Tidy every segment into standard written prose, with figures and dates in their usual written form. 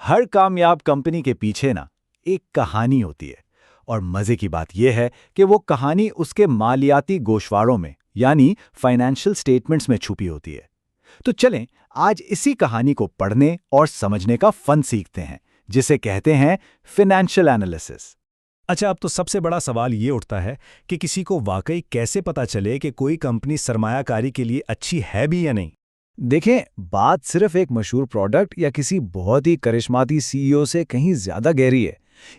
ہر کامیاب کمپنی کے پیچھے نا ایک کہانی ہوتی ہے، اور مزے کی بات یہ ہے کہ وہ کہانی اس کے مالیاتی گوشواروں میں یعنی فائنینشل سٹیٹمنٹس میں چھپی ہوتی ہے۔ تو چلیں آج اسی کہانی کو پڑھنے اور سمجھنے کا فن سیکھتے ہیں، جسے کہتے ہیں فائنینشل انالیسس۔ اچھا، اب تو سب سے بڑا سوال یہ اٹھتا ہے کہ کسی کو واقعی کیسے پتا چلے کہ کوئی کمپنی سرمایہ کاری کے لیے اچھی ہے بھی یا نہیں؟ دیکھیں، بات صرف ایک مشہور پروڈکٹ یا کسی بہت ہی کرشماتی سی ای او سے کہیں زیادہ گہری ہے۔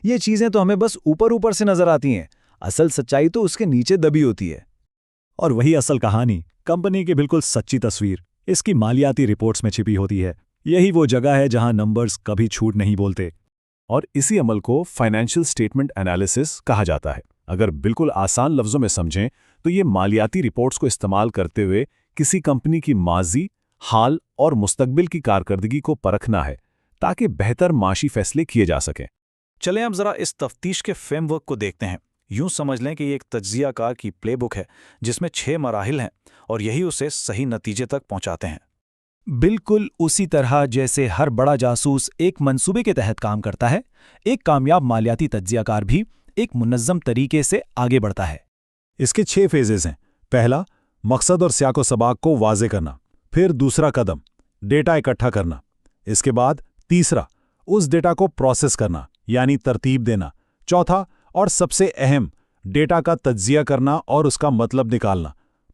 یہ چیزیں تو ہمیں بس اوپر سے نظر آتی ہیں، اصل سچائی تو اس کے نیچے دبی ہوتی ہے۔ اور وہی اصل کہانی، کمپنی کی بالکل سچی تصویر، اس کی مالیاتی رپورٹس میں چھپی ہوتی ہے۔ یہی وہ جگہ ہے جہاں نمبرز کبھی جھوٹ نہیں بولتے، اور اسی عمل کو فائنینشیل اسٹیٹمنٹ انالیسس کہا جاتا ہے۔ اگر بالکل آسان لفظوں میں سمجھیں تو یہ مالیاتی رپورٹس کو استعمال کرتے ہوئے کسی کمپنی کی ماضی، حال اور مستقبل کی کارکردگی کو پرکھنا ہے تاکہ بہتر معاشی فیصلے کیے جا سکیں۔ چلیں اب ذرا اس تفتیش کے فریم ورک کو دیکھتے ہیں۔ یوں سمجھ لیں کہ یہ ایک تجزیہ کار کی پلے بک ہے جس میں 6 مراحل ہیں، اور یہی اسے صحیح نتیجے تک پہنچاتے ہیں۔ بالکل اسی طرح جیسے ہر بڑا جاسوس ایک منصوبے کے تحت کام کرتا ہے، ایک کامیاب مالیاتی تجزیہ کار بھی ایک منظم طریقے سے آگے بڑھتا ہے۔ اس کے 6 فیزز ہیں۔ پہلا، مقصد اور سیاق و سباق کو واضح کرنا۔ پھر دوسرا قدم، ڈیٹا اکٹھا کرنا۔ اس کے بعد تیسرا، اس ڈیٹا کو پروسیس کرنا یعنی ترتیب دینا۔ چوتھا اور سب سے اہم، ڈیٹا کا تجزیہ کرنا اور اس کا مطلب نکالنا۔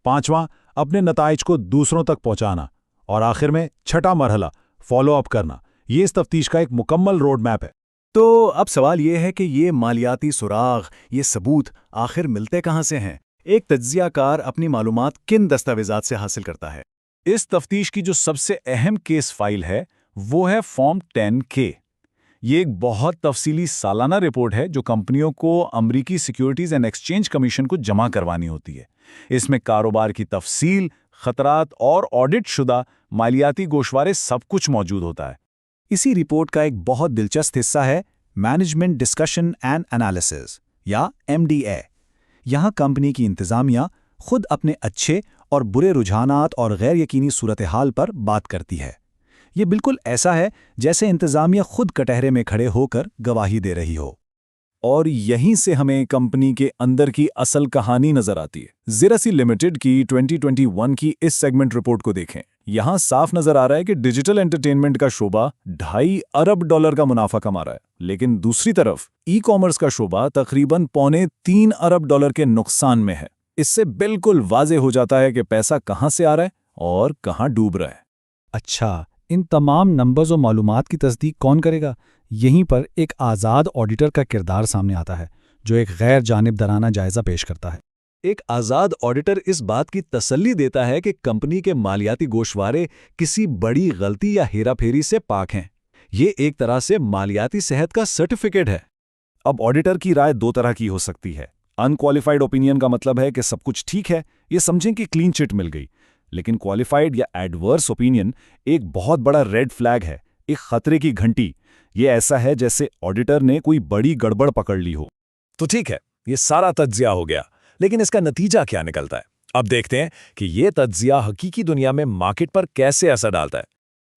پانچواں، اپنے نتائج کو دوسروں تک پہنچانا۔ اور آخر میں چھٹا مرحلہ، فالو اپ کرنا۔ یہ اس تفتیش کا ایک مکمل روڈ میپ ہے۔ تو اب سوال یہ ہے کہ یہ مالیاتی سراغ، یہ ثبوت آخر ملتے کہاں سے ہیں؟ ایک تجزیہ کار اپنی معلومات کن دستاویزات سے حاصل کرتا ہے؟ اس تفتیش کی جو سب سے اہم کیس فائل ہے وہ ہے فارم 10K۔ یہ ایک بہت تفصیلی سالانہ رپورٹ ہے جو کمپنیوں کو امریکی سیکیورٹیز اینڈ ایکسچینج کمیشن کو جمع کروانی ہوتی ہے۔ اس میں کاروبار کی تفصیل، خطرات اور آڈٹ شدہ مالیاتی گوشوارے سب کچھ موجود ہوتا ہے۔ اسی رپورٹ کا ایک بہت دلچسپ حصہ ہے مینجمنٹ ڈسکشن اینڈ انالیسس یا MDA۔ یہاں کمپنی کی انتظامیہ خود اپنے اچھے اور برے رجحانات اور غیر یقینی صورتحال پر بات کرتی ہے۔ یہ بالکل ایسا ہے جیسے انتظامیہ خود کٹہرے میں کھڑے ہو کر گواہی دے رہی ہو۔ اور یہیں سے ہمیں کمپنی کے اندر کی اصل کہانی نظر آتی ہے۔ زیرسی لمیٹڈ کی 2021 کی اس سیگمنٹ رپورٹ کو دیکھیں۔ یہاں صاف نظر آ رہا ہے کہ ڈیجیٹل انٹرٹینمنٹ کا شعبہ $2.5 ارب کا منافع کما رہا ہے، لیکن دوسری طرف ای کامرس کا شعبہ تقریباً $3.25 ارب کے نقصان میں ہے۔ اس سے بالکل واضح ہو جاتا ہے کہ پیسہ کہاں سے آ رہا ہے اور کہاں ڈوب رہا ہے۔ اچھا، ان تمام نمبرز و معلومات کی تصدیق کون کرے گا؟ یہیں پر ایک آزاد آڈیٹر کا کردار سامنے آتا ہے جو ایک غیر جانبدارانہ جائزہ پیش کرتا ہے۔ ایک آزاد آڈیٹر اس بات کی تسلی دیتا ہے کہ کمپنی کے مالیاتی گوشوارے کسی بڑی غلطی یا ہیرا پھیری سے پاک ہیں۔ یہ ایک طرح سے مالیاتی صحت کا سرٹیفکیٹ ہے۔ اب آڈیٹر کی رائے 2 طرح کی ہو سکتی ہے۔ انکوالیفائڈ اوپینین کا مطلب ہے کہ سب کچھ ٹھیک ہے، یہ سمجھیں کہ کلین چٹ مل گئی۔ لیکن کوالیفائڈ یا ایڈورس اوپینین ایک بہت بڑا ریڈ فلیگ ہے، ایک خطرے کی گھنٹی۔ یہ ایسا ہے جیسے آڈیٹر نے کوئی بڑی گڑبڑ پکڑ لی ہو۔ تو ٹھیک ہے، یہ سارا تجزیہ ہو گیا، لیکن اس کا نتیجہ کیا نکلتا ہے؟ اب دیکھتے ہیں کہ یہ تجزیہ حقیقی دنیا میں مارکیٹ پر کیسے اثر ڈالتا ہے۔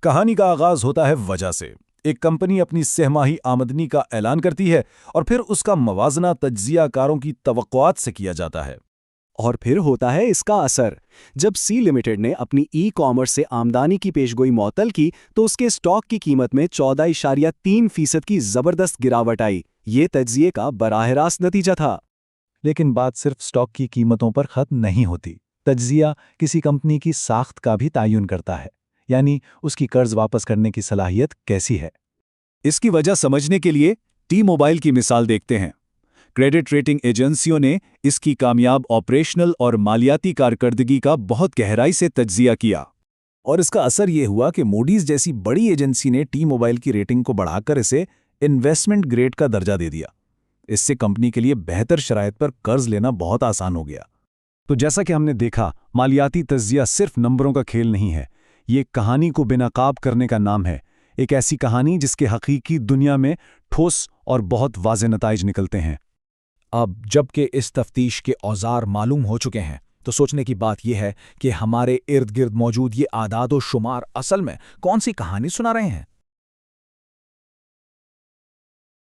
کہانی کا آغاز ہوتا ہے وجہ سے۔ ایک کمپنی اپنی سہ ماہی آمدنی کا اعلان کرتی ہے اور پھر اس کا موازنہ تجزیہ کاروں کی توقعات سے کیا جاتا ہے۔ اور پھر ہوتا ہے اس کا اثر۔ جب سی لمیٹڈ نے اپنی ای کامرس سے آمدنی کی پیشگوئی معطل کی تو اس کے اسٹاک کی قیمت میں 14.3% کی زبردست گراوٹ آئی۔ یہ تجزیے کا براہ راست نتیجہ تھا۔ لیکن بات صرف اسٹاک کی قیمتوں پر ختم نہیں ہوتی۔ تجزیہ کسی کمپنی کی ساخت کا بھی تعین کرتا ہے، یعنی اس کی قرض واپس کرنے کی صلاحیت کیسی ہے۔ اس کی وجہ سمجھنے کے لیے ٹی موبائل کی مثال دیکھتے ہیں۔ کریڈٹ ریٹنگ ایجنسیوں نے اس کی کامیاب آپریشنل اور مالیاتی کارکردگی کا بہت گہرائی سے تجزیہ کیا، اور اس کا اثر یہ ہوا کہ موڈیز جیسی بڑی ایجنسی نے ٹی موبائل کی ریٹنگ کو بڑھا کر اسے انویسٹمنٹ گریڈ کا درجہ دے دیا۔ اس سے کمپنی کے لیے بہتر شرائط پر قرض لینا بہت آسان ہو گیا۔ تو جیسا کہ ہم نے دیکھا، مالیاتی تجزیہ صرف نمبروں کا کھیل نہیں ہے، یہ کہانی کو بے نقاب کرنے کا نام ہے۔ ایک ایسی کہانی جس کے حقیقی دنیا میں ٹھوس اور بہت واضح نتائج نکلتے ہیں۔ اب جب کہ اس تفتیش کے اوزار معلوم ہو چکے ہیں تو سوچنے کی بات یہ ہے کہ ہمارے ارد گرد موجود یہ اعداد و شمار اصل میں کون سی کہانی سنا رہے ہیں؟